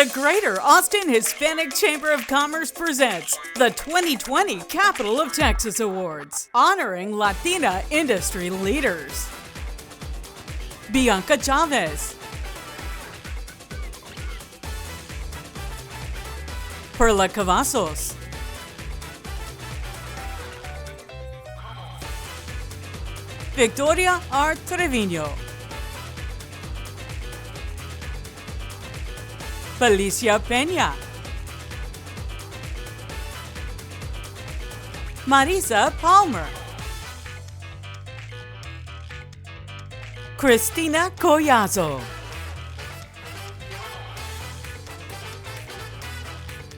The Greater Austin Hispanic Chamber of Commerce presents the 2020 Capital of Texas Awards, honoring Latina industry leaders. Bianca Chavez, Perla Cavazos, Victoria R. Trevino, Felicia Peña, Marisa Palmer, Cristina Collazo,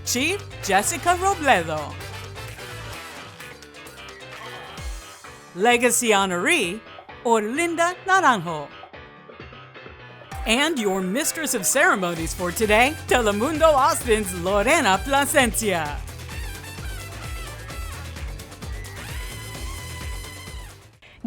Chief Jessica Robledo, Legacy Honoree Orlinda Naranjo, and your Mistress of Ceremonies for today, Telemundo Austin's Lorena Plasencia.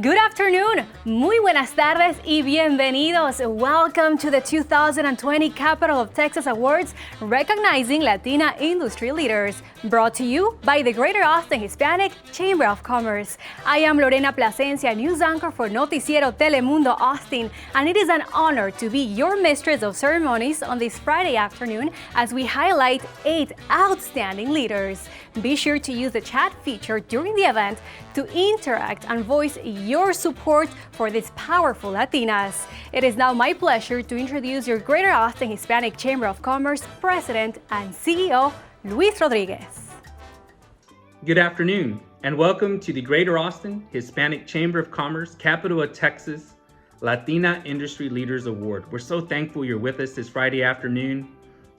Good afternoon, muy buenas tardes y bienvenidos. Welcome to the 2020 Capital of Texas Awards, recognizing Latina industry leaders. Brought to you by the Greater Austin Hispanic Chamber of Commerce. I am Lorena Plasencia, news anchor for Noticiero Telemundo Austin, and it is an honor to be your Mistress of Ceremonies on this Friday afternoon as we highlight 8 outstanding leaders. Be sure to use the chat feature during the event to interact and voice your support for these powerful Latinas. It is now my pleasure to introduce your Greater Austin Hispanic Chamber of Commerce President and CEO, Luis Rodriguez. Good afternoon, and welcome to the Greater Austin Hispanic Chamber of Commerce, Capital of Texas, Latina Industry Leaders Award. We're so thankful you're with us this Friday afternoon.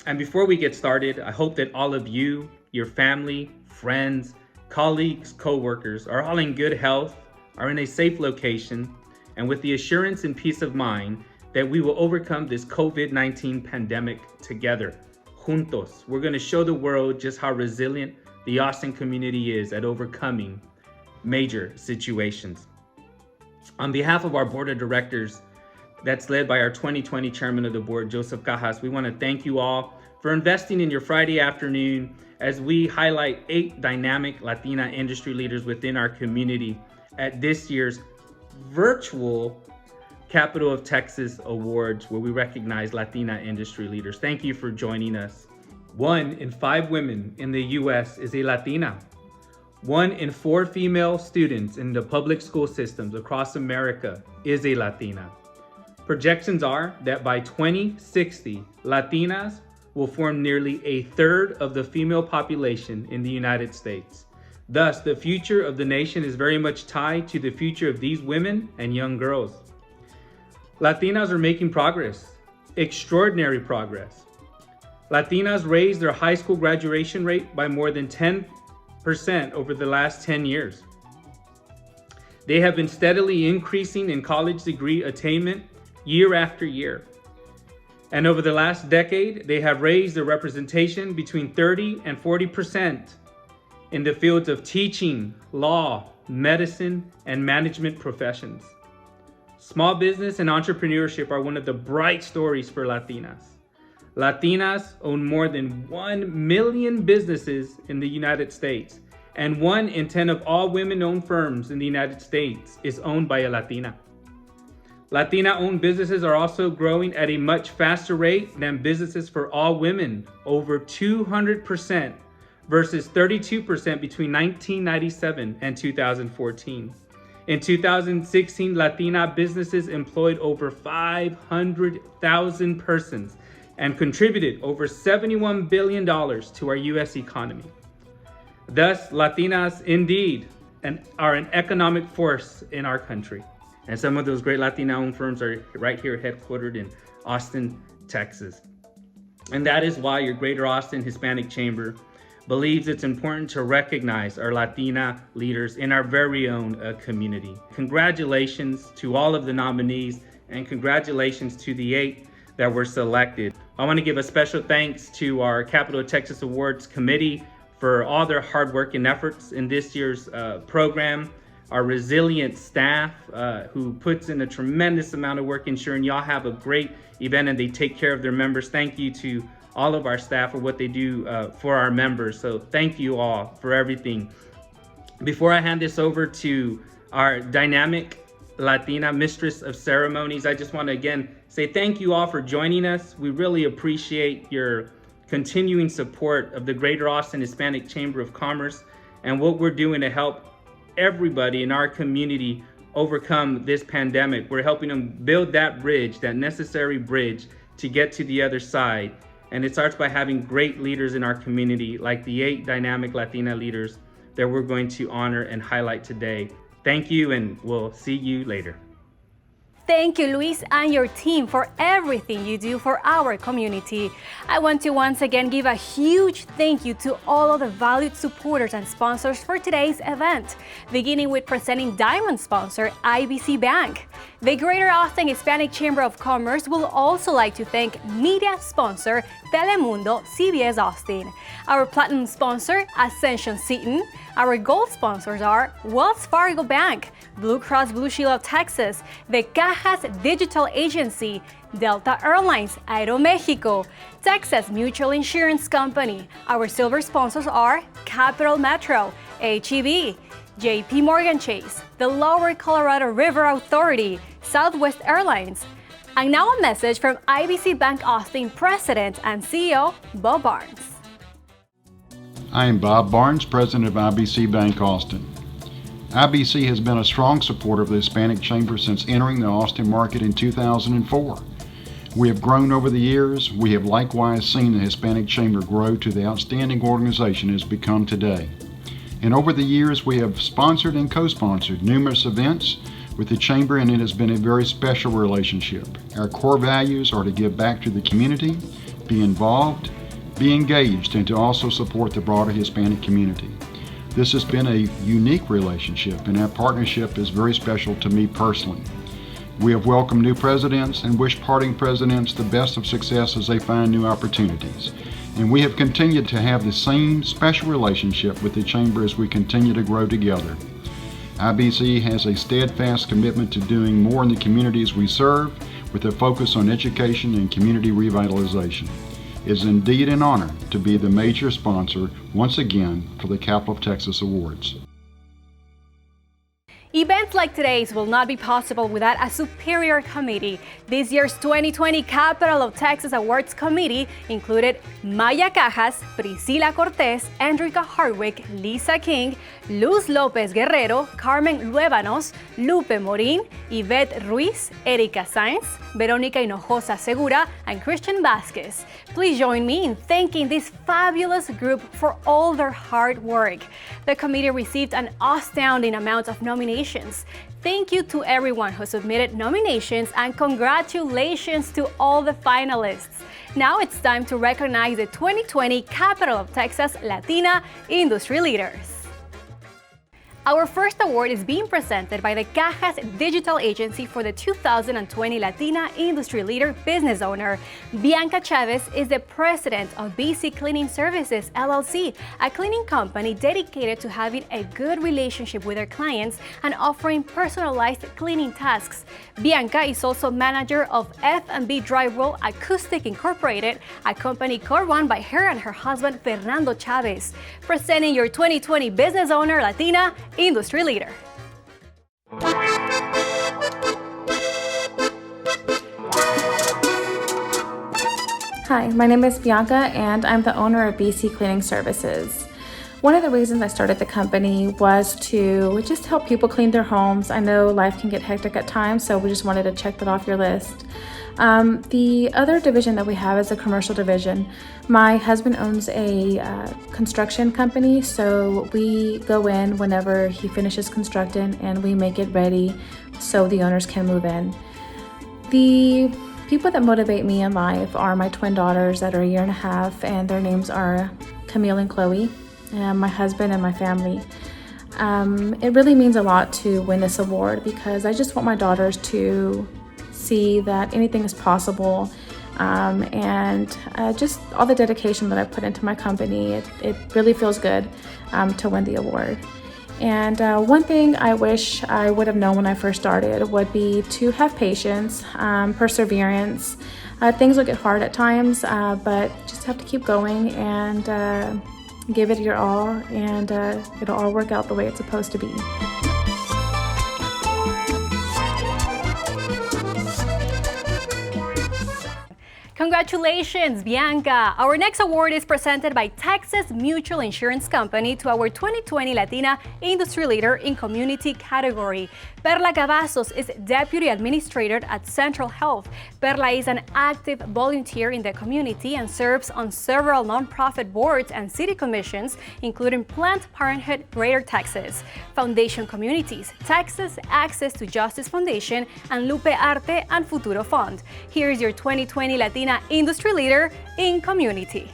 And before we get started, I hope that all of you, your family, friends, colleagues, co-workers are all in good health, are in a safe location, and with the assurance and peace of mind that we will overcome this COVID-19 pandemic together. Juntos, we're going to show the world just how resilient the Austin community is at overcoming major situations. On behalf of our board of directors, that's led by our 2020 chairman of the board, Joseph Cajas, we want to thank you all for investing in your Friday afternoon as we highlight 8 dynamic Latina industry leaders within our community at this year's virtual Capital of Texas Awards, where we recognize Latina industry leaders. Thank you for joining us. 1 in 5 women in the U.S. is a Latina. 1 in 4 female students in the public school systems across America is a Latina. Projections are that by 2060, Latinas will form nearly a third of the female population in the United States. Thus, the future of the nation is very much tied to the future of these women and young girls. Latinas are making progress, extraordinary progress. Latinas raised their high school graduation rate by more than 10% over the last 10 years. They have been steadily increasing in college degree attainment year after year. And over the last decade, they have raised their representation between 30 and 40% in the fields of teaching, law, medicine, and management professions. Small business and entrepreneurship are one of the bright stories for Latinas. Latinas own more than 1 million businesses in the United States, and 1 in 10 of all women-owned firms in the United States is owned by a Latina. Latina-owned businesses are also growing at a much faster rate than businesses for all women, over 200% versus 32% between 1997 and 2014. In 2016, Latina businesses employed over 500,000 persons and contributed over $71 billion to our U.S. economy. Thus, Latinas indeed are an economic force in our country. And some of those great Latina-owned firms are right here headquartered in Austin, Texas. And that is why your Greater Austin Hispanic Chamber believes it's important to recognize our Latina leaders in our very own community. Congratulations to all of the nominees, and congratulations to the 8 that were selected. I want to give a special thanks to our Capital of Texas Awards Committee for all their hard work and efforts in this year's program. Our resilient staff who puts in a tremendous amount of work ensuring y'all have a great event and they take care of their members. Thank you to all of our staff for what they do for our members. So thank you all for everything. Before I hand this over to our dynamic Latina, Mistress of Ceremonies. I just want to again say thank you all for joining us. We really appreciate your continuing support of the Greater Austin Hispanic Chamber of Commerce and what we're doing to help everybody in our community overcome this pandemic. We're helping them build that bridge, that necessary bridge to get to the other side. And it starts by having great leaders in our community, like the 8 dynamic Latina leaders that we're going to honor and highlight today. Thank you, and we'll see you later. Thank you, Luis, and your team for everything you do for our community. I want to once again give a huge thank you to all of the valued supporters and sponsors for today's event, beginning with presenting diamond sponsor IBC Bank. The Greater Austin Hispanic Chamber of Commerce will also like to thank media sponsor Telemundo CBS Austin, our platinum sponsor Ascension Seton. Our gold sponsors are Wells Fargo Bank, Blue Cross Blue Shield of Texas, the Cajas Digital Agency, Delta Airlines, Aeromexico, Texas Mutual Insurance Company. Our silver sponsors are Capital Metro, HEB, JP Morgan Chase, the Lower Colorado River Authority, Southwest Airlines. And now a message from IBC Bank Austin President and CEO Bob Barnes. I am Bob Barnes, President of IBC Bank Austin. IBC has been a strong supporter of the Hispanic Chamber since entering the Austin market in 2004. We have grown over the years. We have likewise seen the Hispanic Chamber grow to the outstanding organization it has become today. And over the years, we have sponsored and co-sponsored numerous events with the Chamber, and it has been a very special relationship. Our core values are to give back to the community, be involved, be engaged, and to also support the broader Hispanic community. This has been a unique relationship, and our partnership is very special to me personally. We have welcomed new presidents and wished parting presidents the best of success as they find new opportunities. And we have continued to have the same special relationship with the Chamber as we continue to grow together. IBC has a steadfast commitment to doing more in the communities we serve, with a focus on education and community revitalization. It is indeed an honor to be the major sponsor once again for the Capital of Texas Awards. Events like today's will not be possible without a superior committee. This year's 2020 Capital of Texas Awards Committee included Maya Cajas, Priscila Cortez, Enrica Hardwick, Lisa King, Luz Lopez Guerrero, Carmen Luébanos, Lupe Morín, Yvette Ruiz, Erika Sainz, Verónica Hinojosa Segura, and Christian Vasquez. Please join me in thanking this fabulous group for all their hard work. The committee received an astounding amount of nominations. Thank you to everyone who submitted nominations, and congratulations to all the finalists. Now it's time to recognize the 2020 Capital of Texas Latina Industry Leaders. Our first award is being presented by the Cajas Digital Agency for the 2020 Latina Industry Leader Business Owner. Bianca Chavez is the president of BC Cleaning Services, LLC, a cleaning company dedicated to having a good relationship with their clients and offering personalized cleaning tasks. Bianca is also manager of F&B Drywall Acoustic Incorporated, a company co-run by her and her husband Fernando Chavez. Presenting your 2020 Business Owner Latina Industry Leader. Hi, my name is Bianca and I'm the owner of BC Cleaning Services. One of the reasons I started the company was to just help people clean their homes. I know life can get hectic at times, so we just wanted to check that off your list. The other division that we have is a commercial division. My husband owns a construction company, so we go in whenever he finishes constructing and we make it ready so the owners can move in. The people that motivate me in life are my twin daughters that are 1.5 years, and their names are Camille and Chloe, and my husband and my family. It really means a lot to win this award because I just want my daughters to see that anything is possible, and just all the dedication that I put into my company, it really feels good to win the award. And one thing I wish I would have known when I first started would be to have patience, perseverance. Things will get hard at times, but just have to keep going and give it your all, and it'll all work out the way it's supposed to be. Congratulations, Bianca! Our next award is presented by Texas Mutual Insurance Company to our 2020 Latina Industry Leader in Community category. Perla Cavazos is Deputy Administrator at Central Health. Perla is an active volunteer in the community and serves on several nonprofit boards and city commissions, including Planned Parenthood Greater Texas, Foundation Communities, Texas Access to Justice Foundation, and Lupe Arte and Futuro Fund. Here is your 2020 Latina Industry Leader in Community.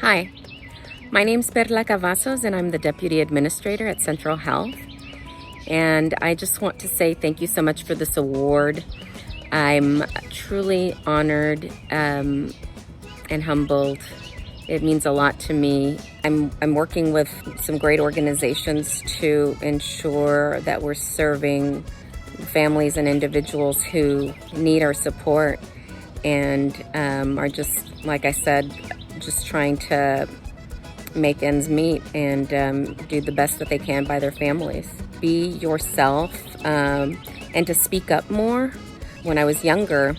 Hi, my name's Perla Cavazos and I'm the Deputy Administrator at Central Health. And I just want to say thank you so much for this award. I'm truly honored and humbled. It means a lot to me. I'm working with some great organizations to ensure that we're serving families and individuals who need our support and are just, like I said, just trying to make ends meet and do the best that they can by their families. Be yourself and to speak up more. When I was younger,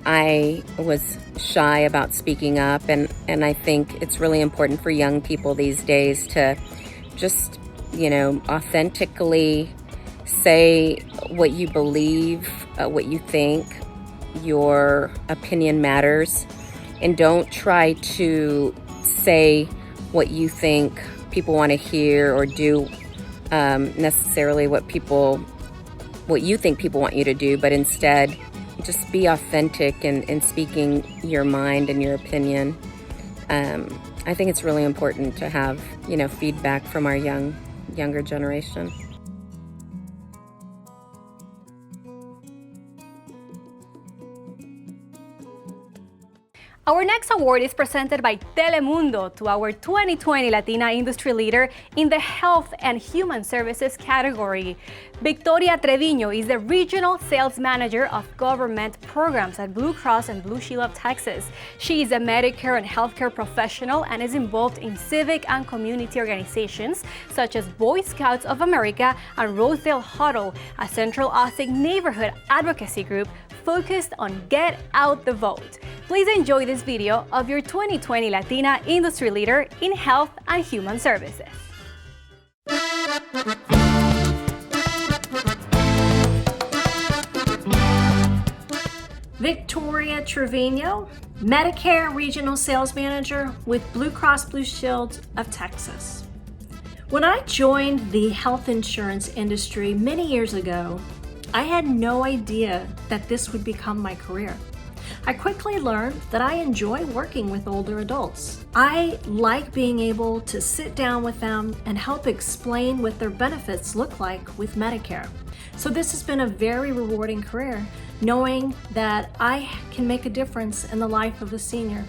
I was shy about speaking up, and I think it's really important for young people these days to just, authentically say what you believe, what you think. Your opinion matters. And don't try to say what you think people want to hear or do necessarily what you think people want you to do, but instead just be authentic in speaking your mind and your opinion. I think it's really important to have, feedback from our younger generation. Our next award is presented by Telemundo to our 2020 Latina Industry Leader in the Health and Human Services category. Victoria Treviño is the Regional Sales Manager of Government Programs at Blue Cross and Blue Shield of Texas. She is a Medicare and healthcare professional and is involved in civic and community organizations such as Boy Scouts of America and Rosedale Huddle, a Central Austin neighborhood advocacy group focused on Get Out the Vote. Please enjoy this video of your 2020 Latina Industry Leader in Health and Human Services. Victoria Trevino, Medicare Regional Sales Manager with Blue Cross Blue Shield of Texas. When I joined the health insurance industry many years ago, I had no idea that this would become my career. I quickly learned that I enjoy working with older adults. I like being able to sit down with them and help explain what their benefits look like with Medicare. So this has been a very rewarding career, knowing that I can make a difference in the life of a senior.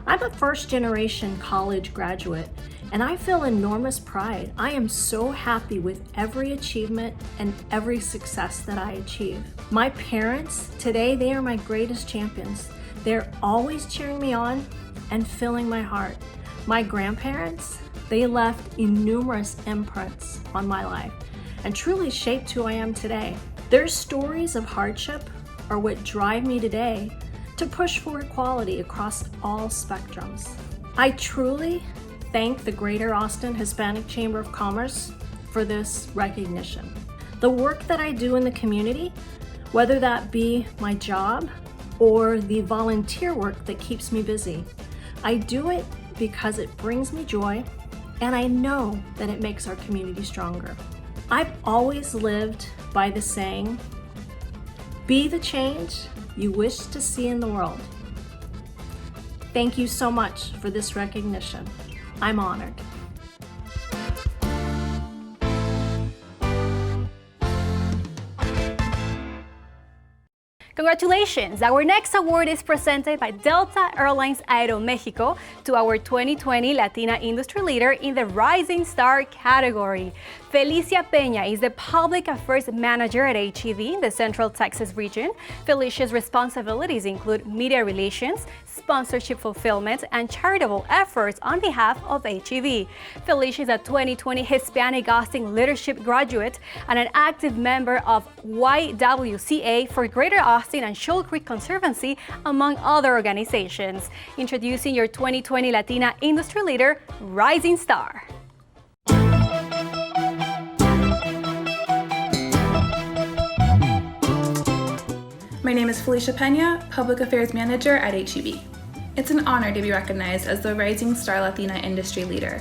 I'm a first-generation college graduate, and I feel enormous pride. I am so happy with every achievement and every success that I achieve. My parents, today, they are my greatest champions. They're always cheering me on and filling my heart. My grandparents, they left numerous imprints on my life and truly shaped who I am today. Their stories of hardship are what drive me today to push for equality across all spectrums. I truly thank the Greater Austin Hispanic Chamber of Commerce for this recognition. The work that I do in the community, whether that be my job or the volunteer work that keeps me busy, I do it because it brings me joy and I know that it makes our community stronger. I've always lived by the saying, be the change you wish to see in the world. Thank you so much for this recognition. I'm honored. Congratulations! Our next award is presented by Delta Airlines Aeromexico to our 2020 Latina Industry Leader in the Rising Star category. Felicia Peña is the Public Affairs Manager at HEV in the Central Texas region. Felicia's responsibilities include media relations, sponsorship fulfillment, and charitable efforts on behalf of HEV. Felicia is a 2020 Hispanic Austin Leadership graduate and an active member of YWCA for Greater Austin and Shoal Creek Conservancy, among other organizations. Introducing your 2020 Latina Industry Leader, Rising Star. My name is Felicia Pena, Public Affairs Manager at HEB. It's an honor to be recognized as the Rising Star Latina Industry Leader.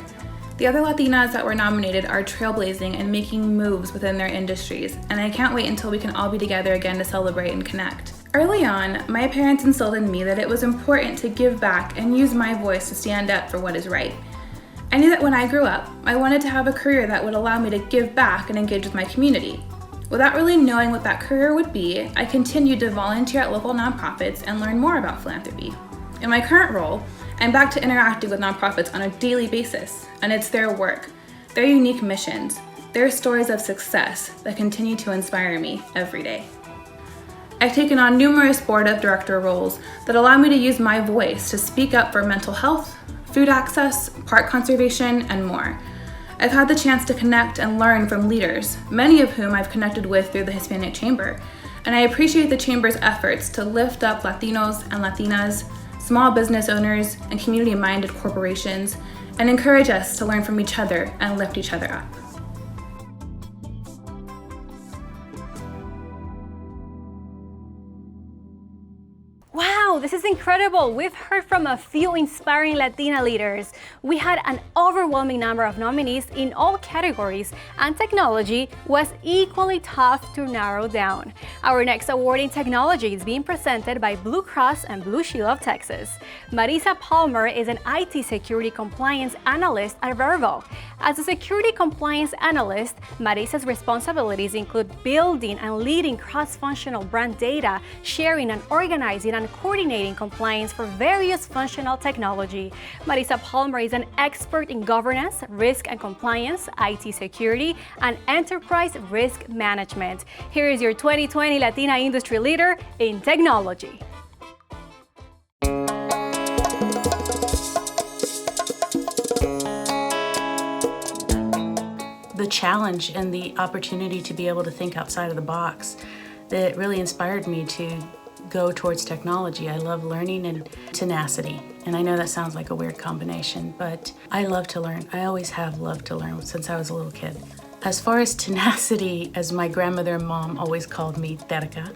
The other Latinas that were nominated are trailblazing and making moves within their industries, and I can't wait until we can all be together again to celebrate and connect. Early on, my parents instilled in me that it was important to give back and use my voice to stand up for what is right. I knew that when I grew up, I wanted to have a career that would allow me to give back and engage with my community. Without really knowing what that career would be, I continued to volunteer at local nonprofits and learn more about philanthropy. In my current role, I'm back to interacting with nonprofits on a daily basis, and it's their work, their unique missions, their stories of success that continue to inspire me every day. I've taken on numerous board of director roles that allow me to use my voice to speak up for mental health, food access, park conservation, and more. I've had the chance to connect and learn from leaders, many of whom I've connected with through the Hispanic Chamber, and I appreciate the Chamber's efforts to lift up Latinos and Latinas, small business owners, and community-minded corporations, and encourage us to learn from each other and lift each other up. Wow, this is incredible. We've heard from a few inspiring Latina leaders. We had an overwhelming number of nominees in all categories, and technology was equally tough to narrow down. Our next award in technology is being presented by Blue Cross and Blue Shield of Texas. Marisa Palmer is an IT security compliance analyst at Vervo. As a security compliance analyst, Marisa's responsibilities include building and leading cross-functional brand data, sharing and organizing and coordinating compliance for various functional technology. Marisa Palmer is an expert in governance, risk and compliance, IT security, and enterprise risk management. Here is your 2020 Latina Industry Leader in Technology. The challenge and the opportunity to be able to think outside of the box that really inspired me to go towards technology. I love learning and tenacity. And I know that sounds like a weird combination, but I love to learn. I always have loved to learn since I was a little kid. As far as tenacity, as my grandmother and mom always called me, terca,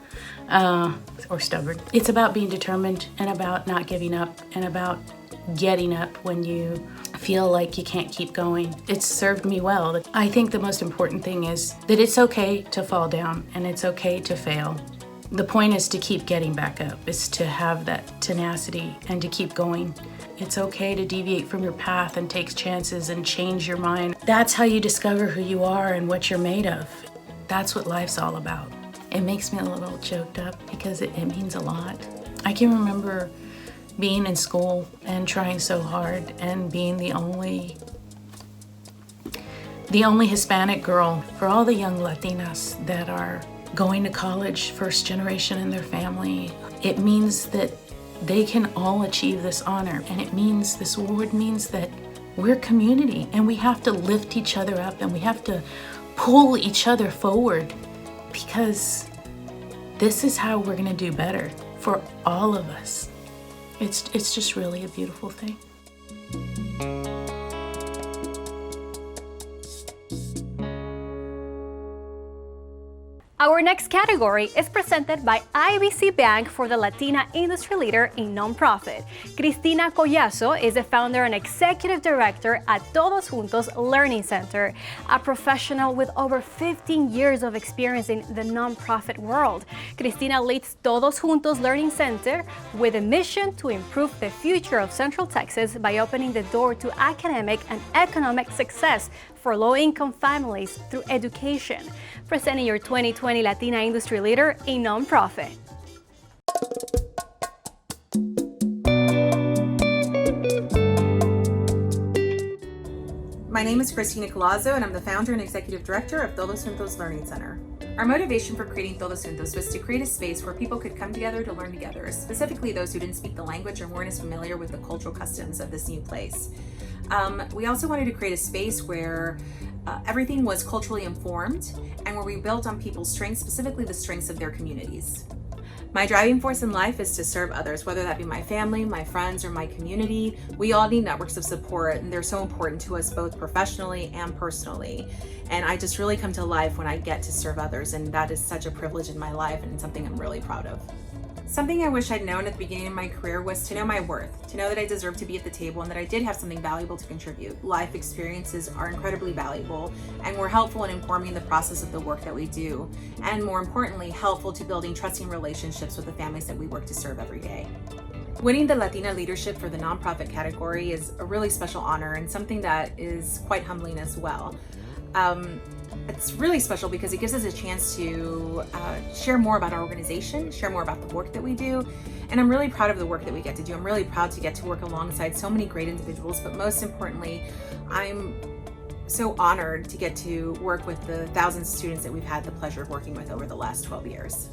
or stubborn, it's about being determined and about not giving up and about getting up when you feel like you can't keep going. It's served me well. I think the most important thing is that it's okay to fall down and it's okay to fail. The point is to keep getting back up, is to have that tenacity and to keep going. It's okay to deviate from your path and take chances and change your mind. That's how you discover who you are and what you're made of. That's what life's all about. It makes me a little choked up because it means a lot. I can remember being in school and trying so hard and being the only Hispanic girl. For all the young Latinas that are going to college, first generation in their family, it means that they can all achieve this honor. And it means, this award means that we're community and we have to lift each other up and we have to pull each other forward, because this is how we're gonna do better for all of us. It's just really a beautiful thing. Our next category is presented by IBC Bank for the Latina Industry Leader in Nonprofit. Cristina Collazo is the founder and executive director at Todos Juntos Learning Center, a professional with over 15 years of experience in the nonprofit world. Cristina leads Todos Juntos Learning Center with a mission to improve the future of Central Texas by opening the door to academic and economic success for low-income families through education. Presenting your 2020 Latina Industry Leader in Nonprofit. My name is Cristina Collazo, and I'm the founder and executive director of Todos Juntos Learning Center. Our motivation for creating Todos Juntos was to create a space where people could come together to learn together, specifically those who didn't speak the language or weren't as familiar with the cultural customs of this new place. We also wanted to create a space where everything was culturally informed and where we built on people's strengths, specifically the strengths of their communities. My driving force in life is to serve others, whether that be my family, my friends, or my community. We all need networks of support, and they're so important to us both professionally and personally. And I just really come to life when I get to serve others, and that is such a privilege in my life and something I'm really proud of. Something I wish I'd known at the beginning of my career was to know my worth, to know that I deserved to be at the table and that I did have something valuable to contribute. Life experiences are incredibly valuable and were helpful in informing the process of the work that we do, and more importantly, helpful to building trusting relationships with the families that we work to serve every day. Winning the Latina leadership for the nonprofit category is a really special honor and something that is quite humbling as well. It's really special because it gives us a chance to share more about our organization, share more about the work that we do, and I'm really proud of the work that we get to do. I'm really proud to get to work alongside so many great individuals, but most importantly, I'm so honored to get to work with the thousands of students that we've had the pleasure of working with over the last 12 years.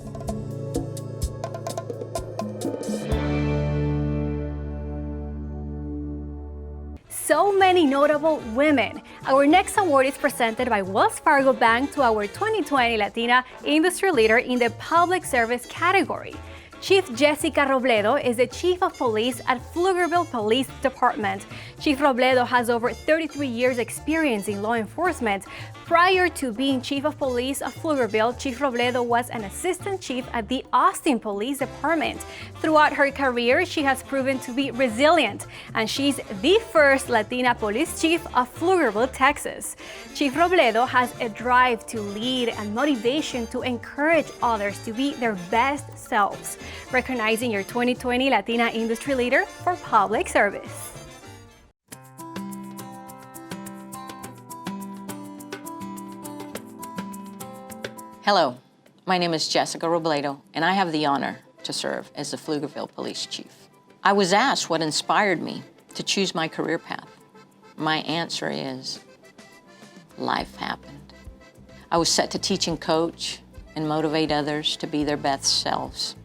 So many notable women. Our next award is presented by Wells Fargo Bank to our 2020 Latina Industry Leader in the Public Service category. Chief Jessica Robledo is the Chief of Police at Pflugerville Police Department. Chief Robledo has over 33 years experience in law enforcement. Prior to being Chief of Police of Pflugerville, Chief Robledo was an Assistant Chief at the Austin Police Department. Throughout her career, she has proven to be resilient, and she's the first Latina Police Chief of Pflugerville, Texas. Chief Robledo has a drive to lead and motivation to encourage others to be their best selves. Recognizing your 2020 Latina Industry Leader for Public Service. Hello, my name is Jessica Robledo, and I have the honor to serve as the Pflugerville Police Chief. I was asked what inspired me to choose my career path. My answer is, life happened. I was set to teach and coach and motivate others to be their best selves.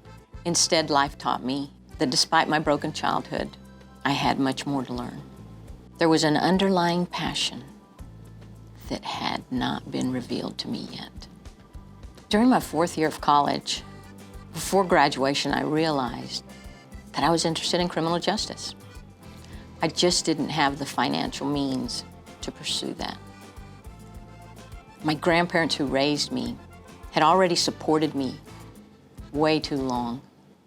Instead, life taught me that despite my broken childhood, I had much more to learn. There was an underlying passion that had not been revealed to me yet. During my 4th year of college, before graduation, I realized that I was interested in criminal justice. I just didn't have the financial means to pursue that. My grandparents who raised me had already supported me way too long,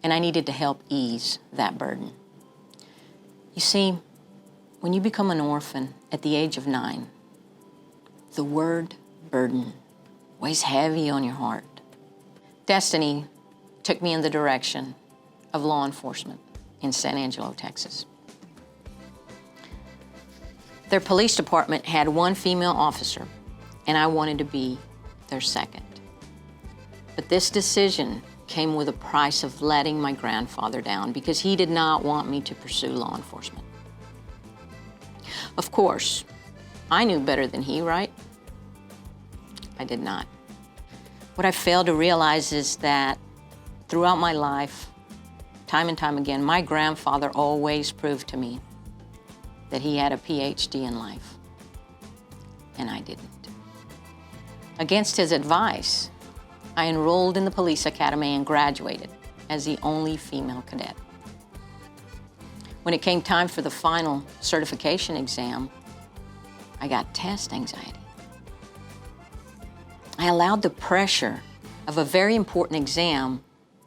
and I needed to help ease that burden. You see, when you become an orphan at the age of 9, the word burden weighs heavy on your heart. Destiny took me in the direction of law enforcement in San Angelo, Texas. Their police department had 1 female officer, and I wanted to be their second. But this decision came with a price of letting my grandfather down because he did not want me to pursue law enforcement. Of course, I knew better than he, right? I did not. What I failed to realize is that throughout my life, time and time again, my grandfather always proved to me that he had a PhD in life, and I didn't. Against his advice, I enrolled in the police academy and graduated as the only female cadet. When it came time for the final certification exam, I got test anxiety. I allowed the pressure of a very important exam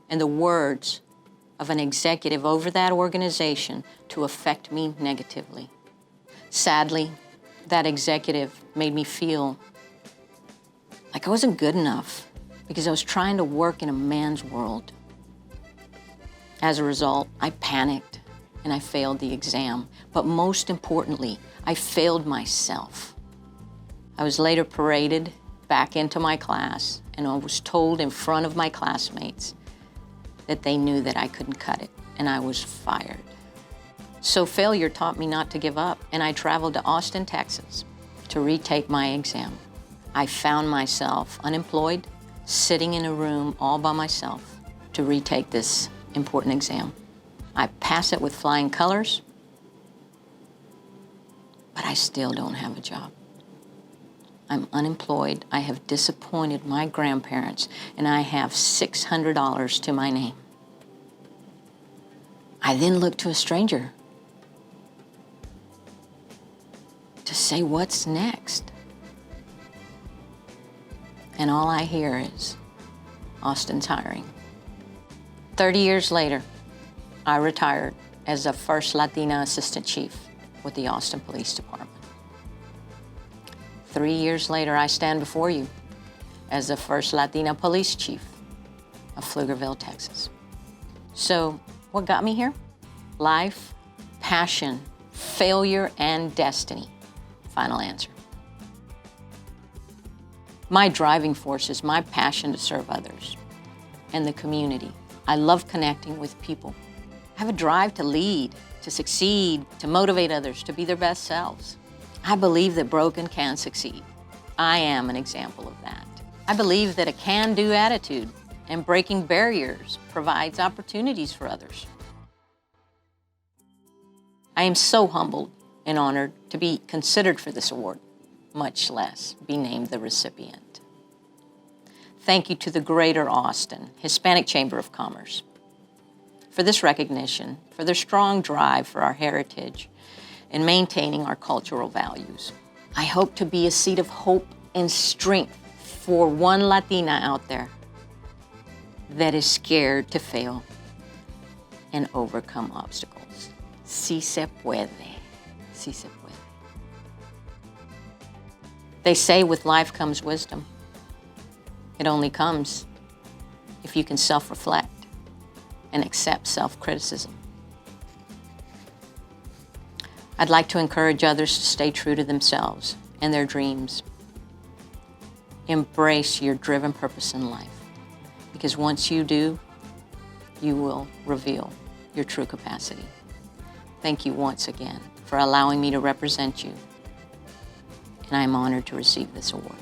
and the words of an executive over that organization to affect me negatively. Sadly, that executive made me feel like I wasn't good enough because I was trying to work in a man's world. As a result, I panicked and I failed the exam. But most importantly, I failed myself. I was later paraded back into my class, and I was told in front of my classmates that they knew that I couldn't cut it, and I was fired. So failure taught me not to give up, and I traveled to Austin, Texas to retake my exam. I found myself unemployed, sitting in a room all by myself to retake this important exam. I pass it with flying colors, but I still don't have a job. I'm unemployed. I have disappointed my grandparents, and I have $600 to my name. I then look to a stranger to say, what's next? And all I hear is, Austin's hiring. 30 years later, I retired as the first Latina assistant chief with the Austin Police Department. 3 years later, I stand before you as the first Latina police chief of Pflugerville, Texas. So, what got me here? Life, passion, failure, and destiny. Final answer. My driving force is my passion to serve others and the community. I love connecting with people. I have a drive to lead, to succeed, to motivate others to be their best selves. I believe that broken can succeed. I am an example of that. I believe that a can-do attitude and breaking barriers provides opportunities for others. I am so humbled and honored to be considered for this award, much less be named the recipient. Thank you to the Greater Austin Hispanic Chamber of Commerce for this recognition, for their strong drive for our heritage and maintaining our cultural values. I hope to be a seed of hope and strength for one Latina out there that is scared to fail and overcome obstacles. Si se puede. Si se puede. They say with life comes wisdom. It only comes if you can self-reflect and accept self-criticism. I'd like to encourage others to stay true to themselves and their dreams. Embrace your driven purpose in life, because once you do, you will reveal your true capacity. Thank you once again for allowing me to represent you, and I am honored to receive this award.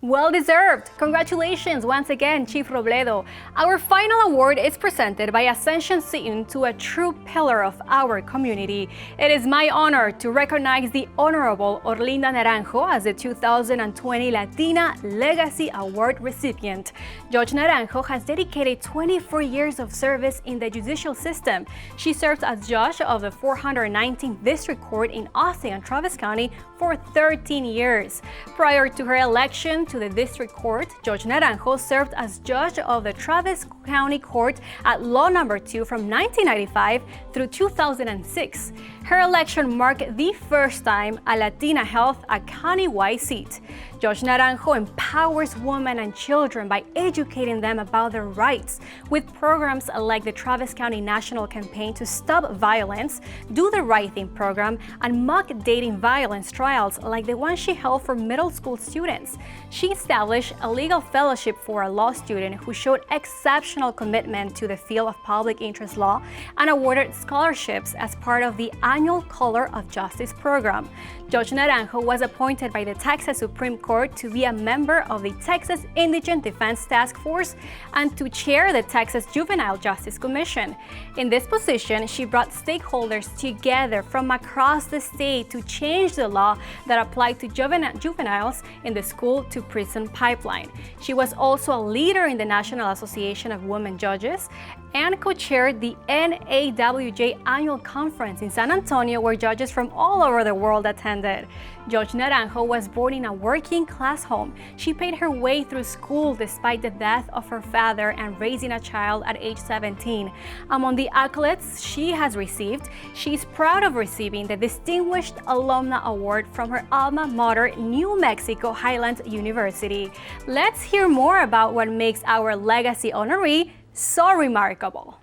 Well deserved! Congratulations once again, Chief Robledo. Our final award is presented by Ascension Seton to a true pillar of our community. It is my honor to recognize the Honorable Orlinda Naranjo as the 2020 Latina Legacy Award recipient. Judge Naranjo has dedicated 24 years of service in the judicial system. She served as judge of the 419th District Court in Austin and Travis County for 13 years. Prior to her election to the District Court, Judge Naranjo served as judge of the Travis County Court at Law No. 2 from 1995 through 2006. Her election marked the first time a Latina held a county-wide seat. Judge Naranjo empowers women and children by educating them about their rights with programs like the Travis County National Campaign to Stop Violence, Do the Right Thing program, and mock dating violence trials like the one she held for middle school students. She established a legal fellowship for a law student who showed exceptional commitment to the field of public interest law and awarded scholarships as part of the annual Color of Justice program. Judge Naranjo was appointed by the Texas Supreme Court to be a member of the Texas Indigent Defense Task Force and to chair the Texas Juvenile Justice Commission. In this position, she brought stakeholders together from across the state to change the law that applied to juveniles in the school-to-prison pipeline. She was also a leader in the National Association of Women Judges and co-chaired the NAWJ Annual Conference in San Antonio, where judges from all over the world attended. Judge Naranjo was born in a working-class home. She paid her way through school despite the death of her father and raising a child at age 17. Among the accolades she has received, she is proud of receiving the Distinguished Alumna Award from her alma mater, New Mexico Highlands University. Let's hear more about what makes our legacy honoree so remarkable.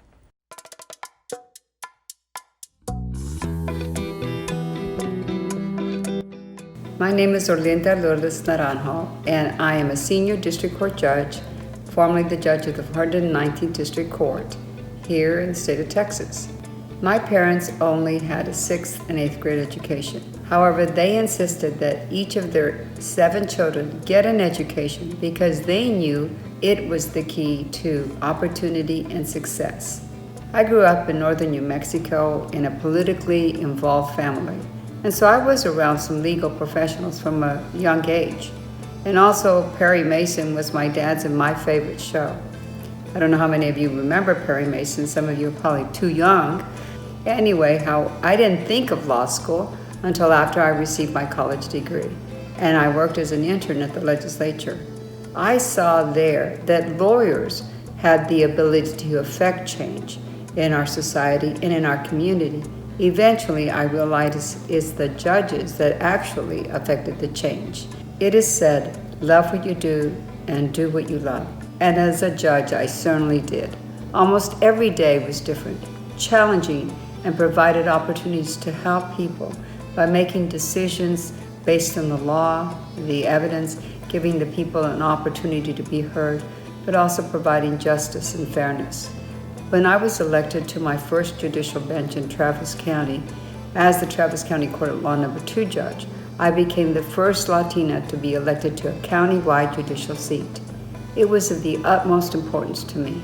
My name is Orlinda Lourdes Naranjo, and I am a senior district court judge, formerly the judge of the 419th District Court here in the state of Texas. My parents only had a 6th and 8th grade education. However, they insisted that each of their 7 children get an education because they knew it was the key to opportunity and success. I grew up in northern New Mexico in a politically involved family, and so I was around some legal professionals from a young age. And also, Perry Mason was my dad's and my favorite show. I don't know how many of you remember Perry Mason. Some of you are probably too young. Anyway, how I didn't think of law school until after I received my college degree, and I worked as an intern at the legislature. I saw there that lawyers had the ability to affect change in our society and in our community. Eventually, I realized it's the judges that actually affected the change. It is said, love what you do and do what you love. And as a judge, I certainly did. Almost every day was different, challenging, and provided opportunities to help people by making decisions based on the law, the evidence, giving the people an opportunity to be heard, but also providing justice and fairness. When I was elected to my first judicial bench in Travis County as the Travis County Court of Law No. 2 judge, I became the first Latina to be elected to a county-wide judicial seat. It was of the utmost importance to me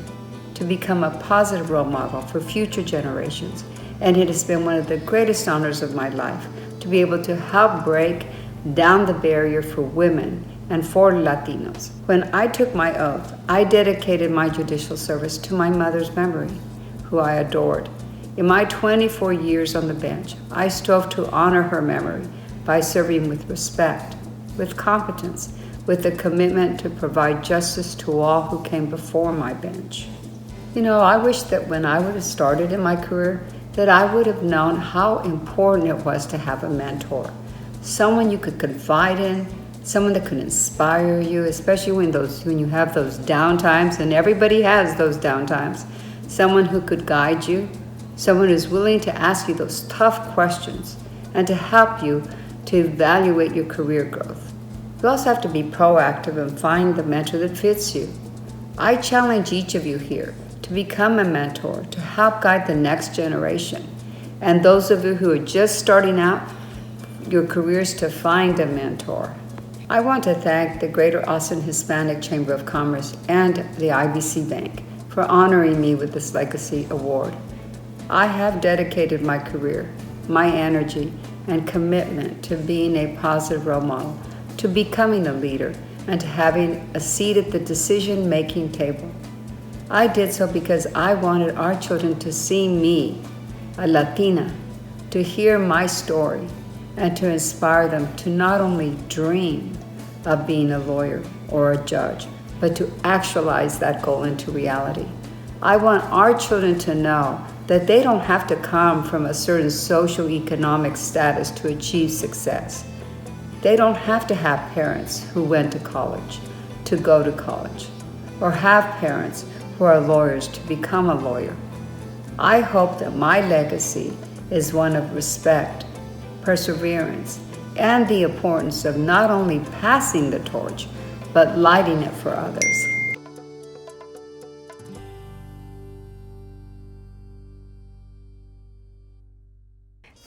to become a positive role model for future generations, and it has been one of the greatest honors of my life to be able to help break down the barrier for women and for Latinos. When I took my oath, I dedicated my judicial service to my mother's memory, who I adored. In my 24 years on the bench, I strove to honor her memory by serving with respect, with competence, with a commitment to provide justice to all who came before my bench. You know, I wish that when I would have started in my career, that I would have known how important it was to have a mentor, someone you could confide in, someone that could inspire you, especially when you have those down times, and everybody has those down times. Someone who could guide you, someone who's willing to ask you those tough questions and to help you to evaluate your career growth. You also have to be proactive and find the mentor that fits you. I challenge each of you here to become a mentor, to help guide the next generation. And those of you who are just starting out your careers, to find a mentor. I want to thank the Greater Austin Hispanic Chamber of Commerce and the IBC Bank for honoring me with this Legacy Award. I have dedicated my career, my energy, and commitment to being a positive role model, to becoming a leader, and to having a seat at the decision-making table. I did so because I wanted our children to see me, a Latina, to hear my story, and to inspire them to not only dream of being a lawyer or a judge, but to actualize that goal into reality. I want our children to know that they don't have to come from a certain socioeconomic status to achieve success. They don't have to have parents who went to college to go to college, or have parents who are lawyers to become a lawyer. I hope that my legacy is one of respect, perseverance, and the importance of not only passing the torch, but lighting it for others.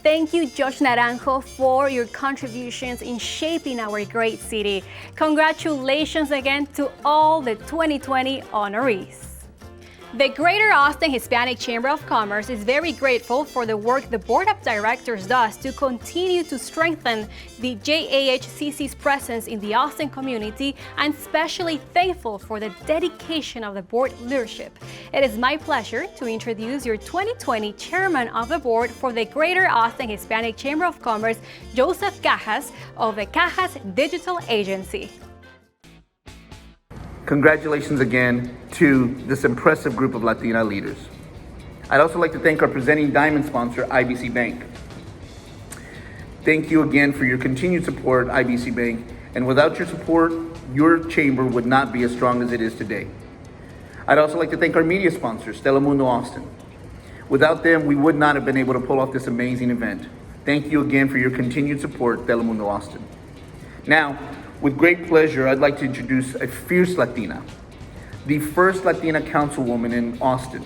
Thank you, Josh Naranjo, for your contributions in shaping our great city. Congratulations again to all the 2020 honorees. The Greater Austin Hispanic Chamber of Commerce is very grateful for the work the Board of Directors does to continue to strengthen the JAHCC's presence in the Austin community, and especially thankful for the dedication of the board leadership. It is my pleasure to introduce your 2020 Chairman of the Board for the Greater Austin Hispanic Chamber of Commerce, Joseph Cajas of the Cajas Digital Agency. Congratulations again to this impressive group of Latina leaders. I'd also like to thank our presenting diamond sponsor, IBC Bank. Thank you again for your continued support, IBC Bank, and without your support, your chamber would not be as strong as it is today. I'd also like to thank our media sponsors, Telemundo Austin. Without them, we would not have been able to pull off this amazing event. Thank you again for your continued support, Telemundo Austin. Now, with great pleasure, I'd like to introduce a fierce Latina, the first Latina councilwoman in Austin,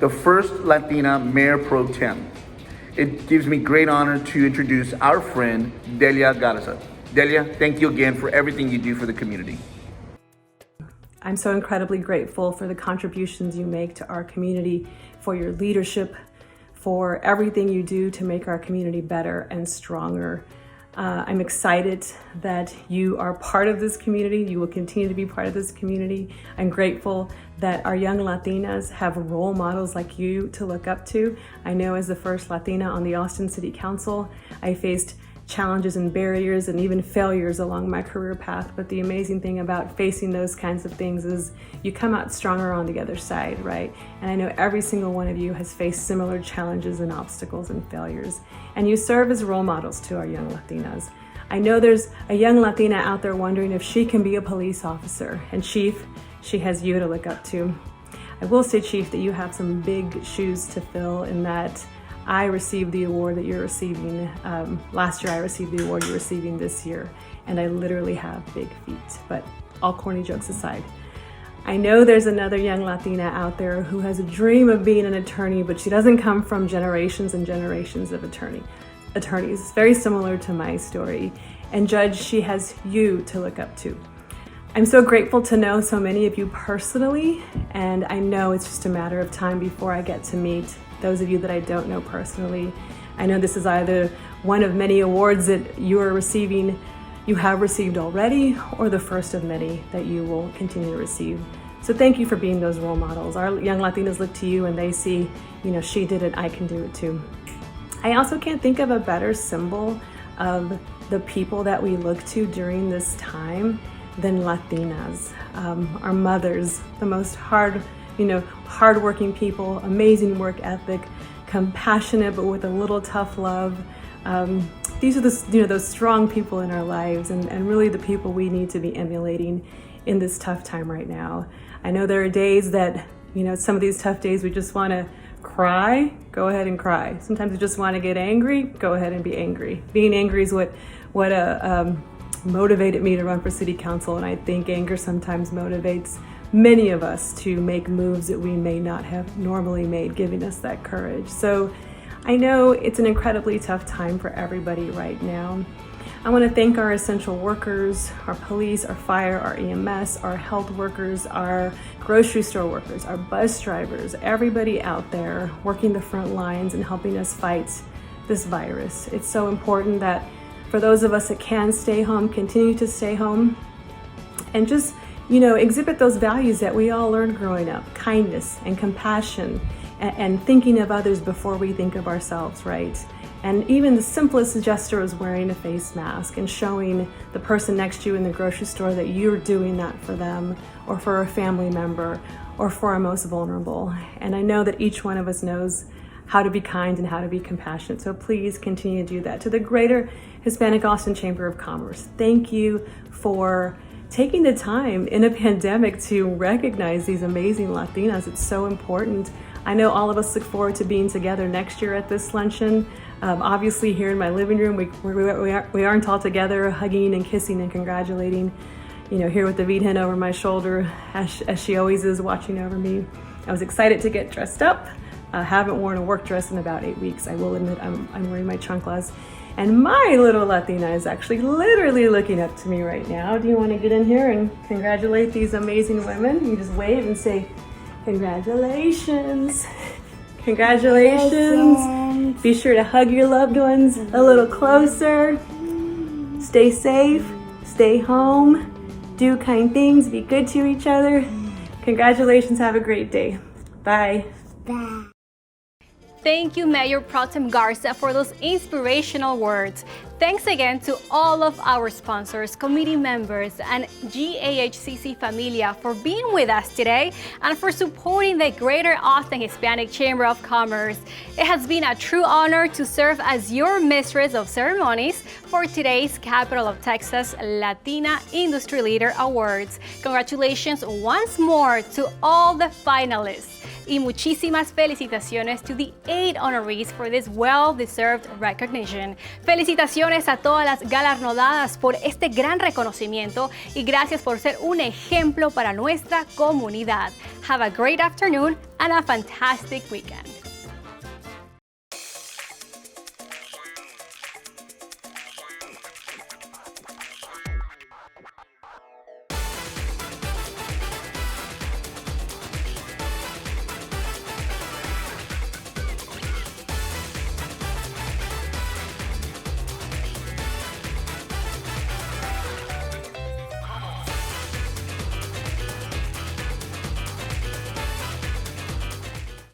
the first Latina Mayor Pro Tem. It gives me great honor to introduce our friend, Delia Garza. Delia, thank you again for everything you do for the community. I'm so incredibly grateful for the contributions you make to our community, for your leadership, for everything you do to make our community better and stronger. I'm excited that you are part of this community. You will continue to be part of this community. I'm grateful that our young Latinas have role models like you to look up to. I know as the first Latina on the Austin City Council, I faced challenges and barriers and even failures along my career path. But the amazing thing about facing those kinds of things is you come out stronger on the other side, right? And I know every single one of you has faced similar challenges and obstacles and failures. And you serve as role models to our young Latinas. I know there's a young Latina out there wondering if she can be a police officer. And Chief, she has you to look up to. I will say, Chief, that you have some big shoes to fill in that I received the award that you're receiving. Last year I received the award you're receiving this year, and I literally have big feet. But all corny jokes aside, I know there's another young Latina out there who has a dream of being an attorney, but she doesn't come from generations and generations of attorneys. It's very similar to my story. And Judge, she has you to look up to. I'm so grateful to know so many of you personally, and I know it's just a matter of time before I get to meet those of you that I don't know personally. I know this is either one of many awards that you have received already, or the first of many that you will continue to receive. So thank you for being those role models. Our young Latinas look to you and they see, she did it, I can do it too. I also can't think of a better symbol of the people that we look to during this time than Latinas. Our mothers, the most hardworking people, amazing work ethic, compassionate but with a little tough love. These are those strong people in our lives, and really the people we need to be emulating in this tough time right now. I know there are days that, some of these tough days we just want to cry. Go ahead and cry. Sometimes we just want to get angry. Go ahead and be angry. Being angry is what motivated me to run for city council, and I think anger sometimes motivates many of us to make moves that we may not have normally made, giving us that courage. So I know it's an incredibly tough time for everybody right now. I want to thank our essential workers, our police, our fire, our EMS, our health workers, our grocery store workers, our bus drivers, everybody out there working the front lines and helping us fight this virus. It's so important that for those of us that can stay home, continue to stay home and just exhibit those values that we all learned growing up: kindness and compassion and thinking of others before we think of ourselves, right? And even the simplest gesture is wearing a face mask and showing the person next to you in the grocery store that you're doing that for them or for a family member or for our most vulnerable. And I know that each one of us knows how to be kind and how to be compassionate. So please continue to do that. To the Greater Hispanic Austin Chamber of Commerce, thank you for taking the time in a pandemic to recognize these amazing Latinas. It's so important. I know all of us look forward to being together next year at this luncheon. Obviously here in my living room, we aren't all together hugging and kissing and congratulating, here with the Vita hen over my shoulder, as she always is watching over me. I was excited to get dressed up. I haven't worn a work dress in about 8 weeks. I will admit I'm wearing my chanclas. And my little Latina is actually literally looking up to me right now. Do you want to get in here and congratulate these amazing women? You just wave and say, congratulations. Congratulations. Be sure to hug your loved ones a little closer. Stay safe. Stay home. Do kind things. Be good to each other. Congratulations. Have a great day. Bye. Bye. Thank you, Mayor Pro Tem Garza, for those inspirational words. Thanks again to all of our sponsors, committee members, and GAHCC Familia for being with us today and for supporting the Greater Austin Hispanic Chamber of Commerce. It has been a true honor to serve as your mistress of ceremonies for today's Capital of Texas Latina Industry Leader Awards. Congratulations once more to all the finalists. Y muchísimas felicitaciones to the 8 honorees for this well-deserved recognition. Felicitaciones a todas las galardonadas por este gran reconocimiento y gracias por ser un ejemplo para nuestra comunidad. Have a great afternoon and a fantastic weekend.